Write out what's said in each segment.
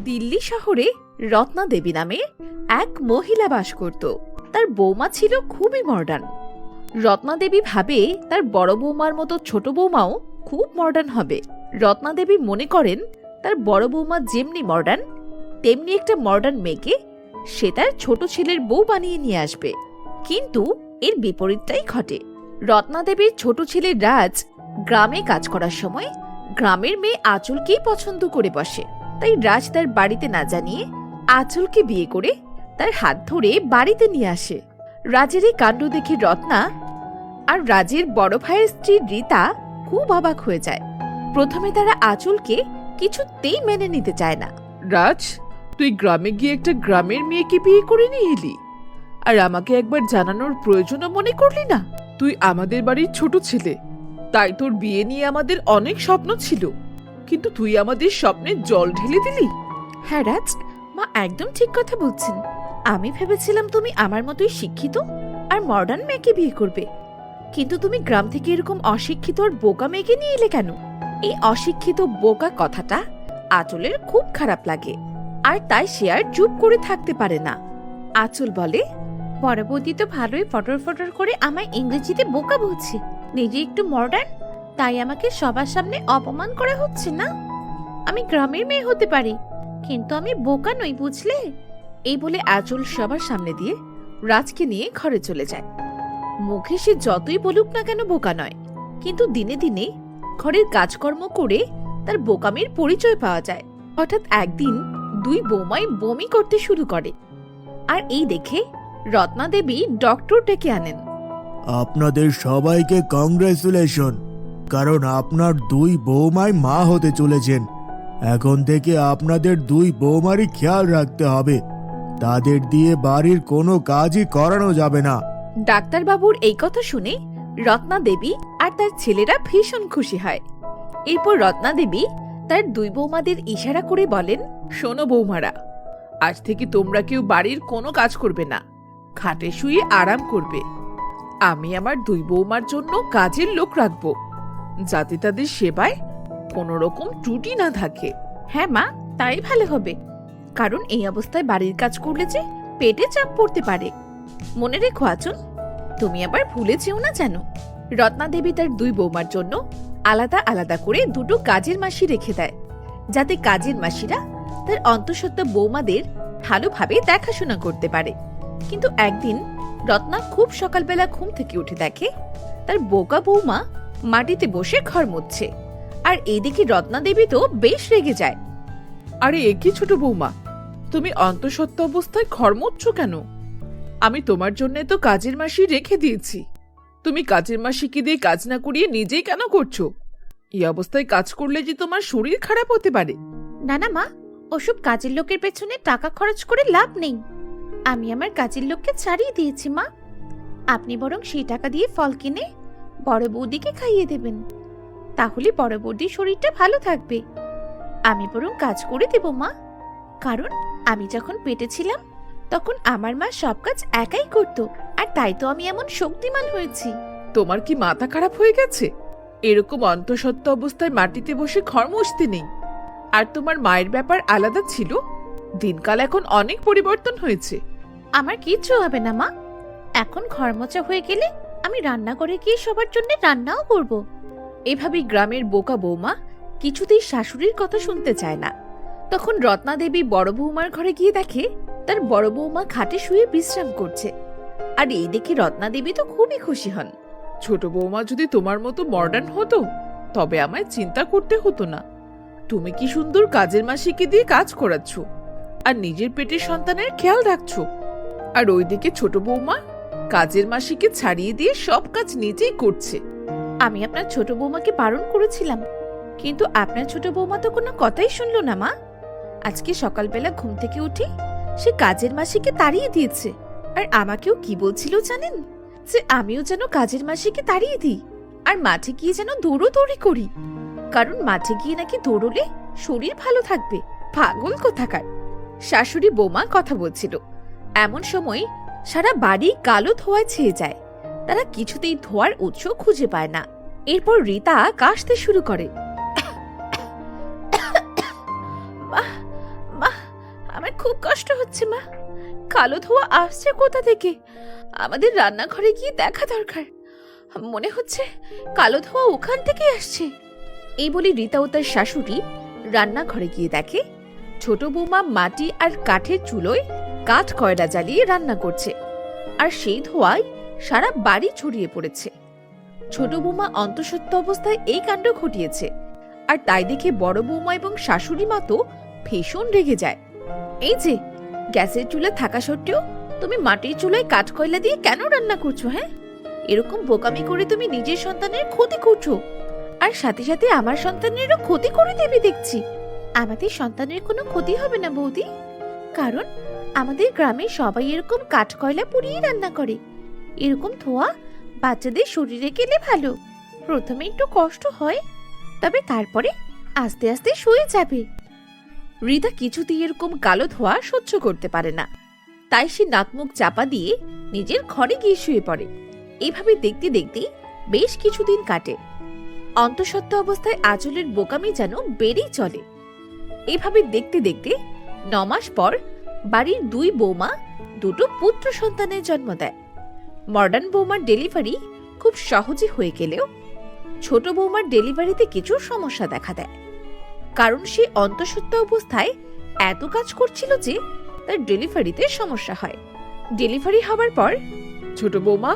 দিল্লি শহরে রত্না দেবী নামে এক মহিলা বাস করত। তার বৌমা ছিল খুবই মডার্ন। রত্না দেবী ভাবে তার বড় বৌমার মতো ছোট বৌমাও খুব মডার্ন হবে। রত্না দেবী মনে করেন তার বড় বৌমা যেমনি মডার্ন, তেমনি একটা মডার্ন মেয়েকে সে তার ছোট ছেলের বউ বানিয়ে নিয়ে আসবে। কিন্তু এর বিপরীতটাই ঘটে। রত্না দেবীর ছোট ছেলে রাজ গ্রামে কাজ করার সময় গ্রামের মেয়ে আঁচলকেই পছন্দ করে বসে। তাই রাজ তার বাড়িতে না জানিয়ে আঁচলকে বিয়ে করে তার হাত ধরে বাড়িতে নিয়ে আসে। রাজের এই কাণ্ড দেখে রত্না আর রাজের বড় ভাইয়ের স্ত্রী রীতা খুব অবাক হয়ে যায়। প্রথমে তারা আঁচলকে কিছুতেই মেনে নিতে চায় না। রাজ, তুই গ্রামে গিয়ে একটা গ্রামের মেয়েকে বিয়ে করে নিয়ে এলি, আর আমাকে একবার জানানোর প্রয়োজনও মনে করলি না? তুই আমাদের বাড়ির ছোট ছেলে, তাই তোর বিয়ে নিয়ে আমাদের অনেক স্বপ্ন ছিল, কিন্তু তুই আমাদের স্বপ্নে জল ঢেলে দিলি। হ্যাঁ রাজ, মা একদম ঠিক কথা বলছেন। আমি ভেবেছিলাম তুমি আমার মতোই শিক্ষিত আর মডার্ন মেয়েকে বিয়ে করবে, কিন্তু তুমি গ্রাম থেকে এরকম অশিক্ষিত আর বোকা মেয়েকে নিয়ে এলে কেন? এই অশিক্ষিত বোকা কথাটা আঁচলের খুব খারাপ লাগে, আর তাই সে আর চুপ করে থাকতে পারে না। আঁচল বলে, বড় বৌদি তো ভালোই ফটর ফটর করে আমায় ইংরেজিতে বোকা বলছে। নিজে একটু মডার্ন, তাই আমাকে সবার সামনে অপমান করা হচ্ছে না? আমি গ্রামের মেয়ে হতে পারি, কিন্তু আমি বোকা নই, বুঝলে? এই বলে আঁচল সবার সামনে দিয়ে রাজকে নিয়ে ঘরে চলে যায়। মুখে সে যতই বলুক না কেন বোকা নয়, কিন্তু দিনে দিনে ঘরের কাজকর্ম করে তার বোকামির পরিচয় পাওয়া যায়। হঠাৎ একদিন দুই বৌমাই বমি করতে শুরু করে, আর এই দেখে রত্না দেবী ডক্টর ডেকে আনেন। আপনাদের সবাইকে কংগ্রেচুলেশন, কারণ আপনার দুই বৌমাই মা হতে চলেছেন। এখন থেকে আপনাদের দুই বৌমারই খেয়াল রাখতে হবে, তাদের দিয়ে বাড়ির কোনো কাজই করানো যাবে না। ডাক্তারবাবুর এই কথা শুনে রত্না দেবী আর তার ছেলেরা ভীষণ খুশি হয়। এরপর রত্না দেবী তার দুই বৌমাদের ইশারা করে বলেন, শোনো বৌমারা, আজ থেকে তোমরা কেউ বাড়ির কোনো কাজ করবে না, খাটে শুয়ে আরাম করবে। আমি আমার দুই বৌমার জন্য কাজের লোক রাখবো, যাতে তাদের সেবায় কোনো রকম ত্রুটি না থাকে। হ্যাঁ মা, তাই ভালো হবে, কারণ এই অবস্থায় বাড়ির কাজ করলে যে পেটে চাপ পড়তে পারে। মনে রেখো আঁচল, তুমি আবার ভুলে যেও না যেন। রত্না দেবী তার দুই বৌমার জন্য আলাদা আলাদা করে দুটো কাজের মাসি রেখে দেয়, যাতে কাজের মাসিরা তার অন্তঃসত্ত্বা বৌমাদের ভালোভাবে দেখাশোনা করতে পারে। কিন্তু একদিন রত্না খুব সকালবেলা ঘুম থেকে উঠে দেখে তার বোকা বৌমা মাটিতে বসে ঘর মুছছে, আর এইদিকে রত্না দেবী তো বেশ রেগে যায়। আরে একই ছোট বৌমা, তুমি অন্তঃসত্ত্বা অবস্থায় ঘর মুছছো কেন? আমি তোমার জন্য তো কাজের মাসি রেখে দিয়েছি, তুমি কাজের মাসিকে দিয়ে কাজ না করিয়ে নিজেই কেন করছো? এই অবস্থায় কাজ করলে যে তোমার শরীর খারাপ হতে পারে। না না মা, ওসব কাজের লোকের পেছনে টাকা খরচ করে লাভ নেই। আমি আমার কাজের লোককে ছাড়িয়ে দিয়েছি মা। আপনি বরং সেই টাকা দিয়ে ফল কিনে বড় বৌদিকে খাইয়ে দেবেন, তাহলে বড় বৌদির শরীরটা ভালো থাকবে। আমি বরং কাজ করে দেব মা, কারণ আমি যখন পেটে ছিলাম তখন আমার মা সব কাজ একাই করত, আর তাই তো আমি এমন শক্তিমান হয়েছি। তোমার কি মাথা খারাপ হয়ে গেছে? এরকম অন্তঃসত্ত্বা অবস্থায় মাটিতে বসে ঘর মুছতে নেই। আর তোমার মায়ের ব্যাপার আলাদা ছিল, দিনকাল এখন অনেক পরিবর্তন হয়েছে। আমার কিচ্ছু হবে না মা, এখন ঘর মোছা হয়ে গেলে আমি রান্না করে গিয়ে সবার জন্য রান্নাও করব। এভাবেই গ্রামের বোকা বৌমা কিছুতেই শাশুড়ির কথা শুনতে চায় না। তখন রত্না দেবী বড় বৌমার ঘরে গিয়ে দেখে তার বড় বৌমা খাটে শুয়ে বিশ্রাম করছে, আর এই দেখে রত্না দেবী তো খুবই খুশি হন। ছোট বৌমা যদি তোমার মতো মডার্ন হতো তবে আমায় চিন্তা করতে হতো না। তুমি কি সুন্দর কাজের মাসিকে দিয়ে কাজ করাচ্ছ, আর নিজের পেটের সন্তানের খেয়াল রাখছো। আর ওইদিকে ছোট বৌমা কাজের মাসিকে ছাড়িয়ে দিয়ে সব কাজ নিজেই করছে। আমি আপনার ছোট বৌমাকে বারণ করেছিলাম, কিন্তু আপনার ছোট বৌমা তো কোনো কথাই শুনলো না মা। আজকে সকালবেলা ঘুম থেকে উঠে সে কাজের মাসিকে তাড়িয়ে দিয়েছে, আর আমাকেও কি বলছিল জানেন? যে আমিও যেন কাজের মাসিকে তাড়িয়ে দিই আর মাঠে গিয়ে যেন দৌড়োদৌড়ি করি, কারণ মাঠে গিয়ে নাকি দৌড়লে শরীর ভালো থাকবে। পাগল কোথাকার! শাশুড়ি বৌমা কথা বলছিল, এমন সময় সারা বাড়ি কালো ধোঁয়ায় ছেয়ে যায়। তারা কিছুতেই ধোঁয়ার উৎস খুঁজে পায় না। এরপর রীতা কাশতে শুরু করে। মা, খুব কষ্ট হচ্ছে মা। কালো ধোঁয়া আসছে কোথা থেকে? আমাদের রান্নাঘরে গিয়ে দেখা দরকার। মনে হচ্ছে কালো ধোঁয়া ওখান থেকে আসছে। এই বলে রীতা ও তার শাশুড়ি রান্নাঘরে গিয়ে দেখে ছোট বৌমা মাটি আর কাঠের চুলোয় কাঠ কয়লা জ্বালিয়ে রান্না করছে, আর সেই ধোঁয়ায় সারা বাড়ি ছড়িয়ে পড়েছে। ছোট বৌমা অন্তঃসত্ত্ব অবস্থায় এই কাণ্ড ঘটিয়েছে, আর তাই দেখে বড় বৌমা এবং শাশুড়ি মা তো ভীষণ রেগে যায়। এই যে গ্যাসের চুলা থাকা সত্ত্বেও তুমি মাটির চুলায় কাঠ কয়লা দিয়ে কেন রান্না করছো? হ্যাঁ, এরকম বোকামি করে তুমি নিজের সন্তানের ক্ষতি করছো, আর সাথে সাথে আমার সন্তানেরও ক্ষতি করে দেবে দেখছি। আমাদের সন্তানের কোনো ক্ষতি হবে না বৌদি, কারণ আমাদের গ্রামে সবাই এরকম কাঠ কয়লা পুড়িয়ে রান্না করে। এরকম ধোঁয়া বাচ্চাদের শরীরে গেলে ভালো। প্রথমে একটু কষ্ট হয়, তবে তারপরে আস্তে আস্তে সয়ে যাবে। রীতা কিছুতেই এরকম কালো ধোঁয়া সহ্য করতে পারে না, তাই সে নাকমুখ চাপা দিয়ে নিজের ঘরে গিয়ে শুয়ে পড়ে। এভাবে দেখতে দেখতে বেশ কিছুদিন কাটে। অন্তঃসত্ত্ব অবস্থায় আঁচলের বোকামি যেন বেড়েই চলে। এভাবে দেখতে দেখতে 9 মাস পর বাড়ির 2 বৌমা দুটো পুত্র সন্তানের জন্ম দেয়। মডার্ন বৌমার ডেলিভারি খুব সহজে হয়ে গেলেও ছোট বৌমার ডেলিভারিতে কিছু সমস্যা দেখা দেয়, কারণ সে অন্তঃসত্ত্ব অবস্থায় এত কাজ করছিল যে তার ডেলিভারিতে সমস্যা হয়। ডেলিভারি হবার পর ছোট বৌমা,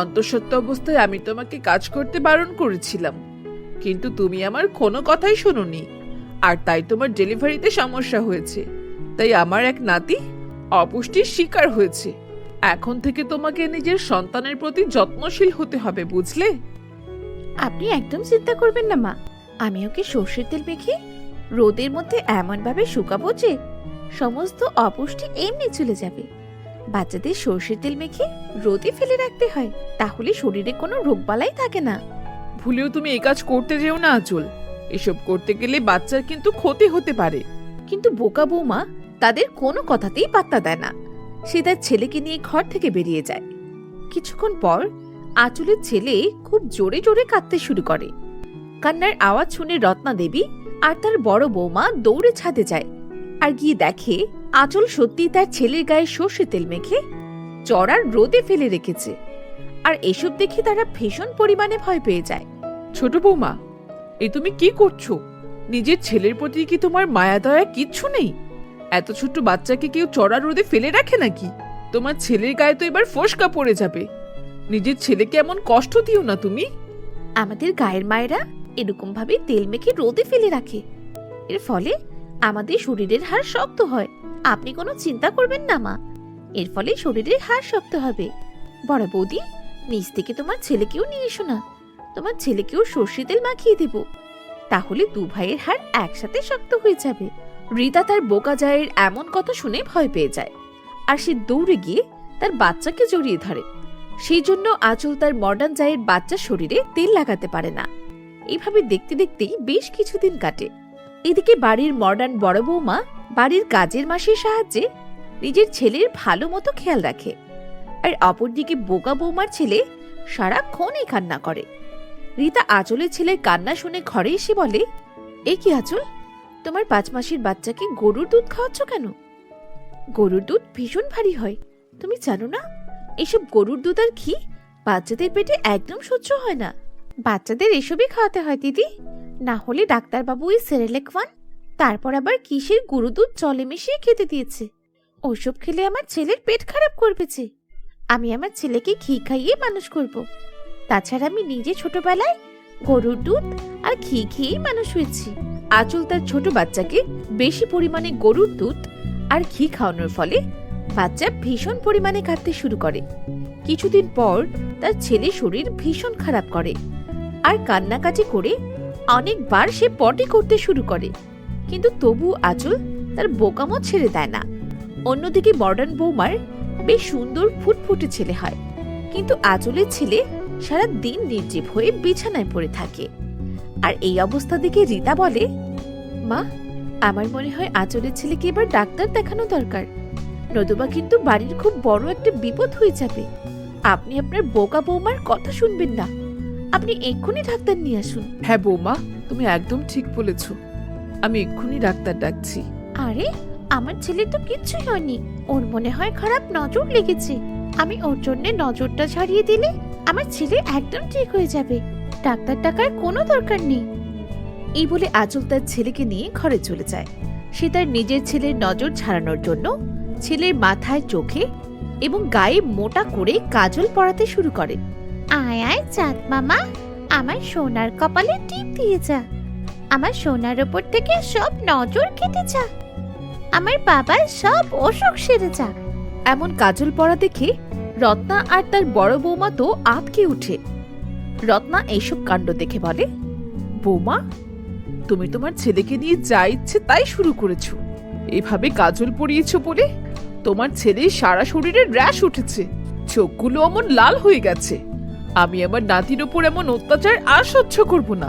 অন্তঃসত্ত্ব অবস্থায় আমি তোমাকে কাজ করতে বারণ করেছিলাম, কিন্তু তুমি আমার কোনো কথাই শোনোনি, আর তাই তোমার ডেলিভারিতে সমস্যা হয়েছে। তাই আমার এক নাতি অপুষ্টির শিকার হয়েছে। এখন থেকে তোমাকে নিজের সন্তানের প্রতি যত্নশীল হতে হবে, বুঝলে? আপনি একদম চিন্তা করবেন না মা, আমি ওকে সর্ষের তেল মেখে রোদের মধ্যে এমন ভাবে শুকাবো যে সমস্ত অপুষ্টি এমনি চলে যাবে। বাচ্চাদের সর্ষের তেল মেখে রোদে ফেলে রাখতে হয়, তাহলে শরীরে কোনো রোগবালাই থাকে না। ভুলেও তুমি এই কাজ করতে যেও না আঁচল। এসব করতে গেলে বাচ্চার কিন্তু ক্ষতি হতে পারে। কিন্তু বোকা বৌমা তাদের কোনো কথাতেই পাত্তা দেয় না। সে তার ছেলেকে নিয়ে ঘর থেকে বেরিয়ে যায়। কিছুক্ষণ পর আঁচলের ছেলে খুব জোরে জোরে কাঁদতে শুরু করে। কান্নার আওয়াজ শুনে রত্না দেবী আর তার বড় বৌমা দৌড়ে ছাদে যায়, আর গিয়ে দেখে আঁচল সত্যি তার ছেলের গায়ে সর্ষে তেল মেখে চড়ার রোদে ফেলে রেখেছে। আর এসব দেখে তারা ভীষণ পরিমাণে ভয় পেয়ে যায়। ছোট বৌমা, এ তুমি কি করছো? নিজের ছেলের প্রতি কি তোমার মায়া দয়া কিচ্ছু নেই? এত ছোট্ট বাচ্চাকে কেউ চড়া রোদে ফেলে রাখে নাকি? তোমার ছেলের গায়ে তো এবার ফোসকা পড়ে যাবে। নিজের ছেলেকে এমন কষ্ট দিও না তুমি। আমাদের গায়ের মায়েরা এরকম ভাবে তেল মেখে রোদে ফেলে রাখে, এর ফলে আমাদের শরীরের হাড় শক্ত হয়। আপনি কোনো চিন্তা করবেন না মা, এর ফলে শরীরের হাড় শক্ত হবে। বড় বৌদি, নিচ থেকে তোমার ছেলেকেও নিয়ে এসো না, তোমার ছেলেকেও সর্ষে তেল মাখিয়ে দেব, তাহলে 2 ভাইয়ের হাড় একসাথে শক্ত হয়ে যাবে। রীতা তার বোকা জায়ের এমন কথা শুনে ভয় পেয়ে যায়, আর সে দৌড়ে গিয়ে তার বাচ্চাকে জড়িয়ে ধরে। সেই জন্য আঁচল তার মডার্ন জায়ের বাচ্চার শরীরে তেল লাগাতে পারে না। এইভাবে দেখতে দেখতেই বেশ কিছুদিন কাটে। এদিকে বাড়ির মডার্ন বড় বৌমা বাড়ির কাজের মাসের সাহায্যে নিজের ছেলের ভালো মতো খেয়াল রাখে, আর অপরদিকে বোকা বৌমার ছেলে সারাক্ষণই কান্না করে। রীতা আঁচলের ছেলের কান্না শুনে ঘরে এসে বলে, এ কি আঁচল, তোমার 5 মাসের বাচ্চাকে গরুর দুধ খাওয়াচ্ছ কেন? গরুর দুধ ভীষণ ভারী হয়, তুমি জানো না? এসব গরুর দুধ আর ঘি বাচ্চাদের পেটে একদম সহ্য হয় না। বাচ্চাদের এসবই খাওয়াতে হয় দিদি, না হলে ডাক্তারবাবু এই সেরেলেক ওয়ান, তারপর আবার কিসের গরু দুধ জলে মিশিয়ে খেতে দিয়েছে। ওইসব খেলে আমার ছেলের পেট খারাপ করবেছে। আমি আমার ছেলেকে ঘি খাইয়ে মানুষ করব। তাছাড়া আমি নিজে ছোটবেলায় গরুর দুধ আর ঘি খেয়েই মানুষ হয়েছি। আঁচল তার ছোট বাচ্চাকে বেশি পরিমাণে গরুর দুধ আর ঘি খাওয়ানোর ফলে বাচ্চা ভীষণ পরিমাণে কাঁদতে শুরু করে। কিছুদিন পর তার ছেলে শরীর ভীষণ খারাপ করে, আর কান্নাকাটি করে অনেকবার সে পটি করতে শুরু করে, কিন্তু তবু আঁচল তার বোকামো ছেড়ে দেয় না। অন্যদিকে মডার্ন বৌমার বেশ সুন্দর ফুটফুটে ছেলে হয়, কিন্তু আঁচলের ছেলে সারা দিন নির্জীব হয়ে বিছানায় পড়ে থাকে। আর এই অবস্থা দেখে রীতা বলে, মা, আমার মনে হয় আঁচলের ছেলেকে এবার ডাক্তার দেখানো দরকার, নতুবা কিন্তু বাড়ির খুব বড় একটা বিপদ হয়ে যাবে। আপনি আপনার বোকা বৌমার কথা শুনবেন না, আপনি এক্ষুনি ডাক্তার নিয়ে আসুন। হ্যাঁ বৌমা, তুমি একদম ঠিক বলেছ, আমি এক্ষুনি ডাক্তার ডাকছি। আরে আমার ছেলে তো কিচ্ছুই হয়নি, ওর মনে হয় খারাপ নজর লেগেছে। আমি ওর জন্য নজরটা ছাড়িয়ে দিলে আমার ছেলে একদম ঠিক হয়ে যাবে। ডাক্তার টাকার কোনো দরকার নেই। এই বলে আঁচল তার ছেলেকে নিয়ে ঘরে চলে যায়। সে তার নিজের ছেলের নজর ছাড়ানোর জন্য ছেলের মাথায়, চোখে এবং গায়ে মোটা করে কাজল পরাতে শুরু করে। আয় আয় চাঁদ মামা, আমার সোনার কপালে টিপ দিয়ে যা, আমার সোনার ওপর থেকে সব নজর কেটে যা, আমার বাবার সব অসুখ সেরে যা। এমন কাজল পরা দেখে রত্না আর তার বড় বৌমা তো আঁতকে উঠে। রত্না এইসব কাণ্ড দেখে বলে, বৌমা, তুমি তোমার ছেলেকে নিয়ে যা ইচ্ছে তাই শুরু করেছো। এভাবে কাজল পরিয়েছো বলে তোমার ছেলের সারা শরীরে র্যাশ উঠেছে, চোখগুলো অমন লাল হয়ে গেছে। আমি আমার নাতির ওপর এমন অত্যাচার আর সহ্য করব না।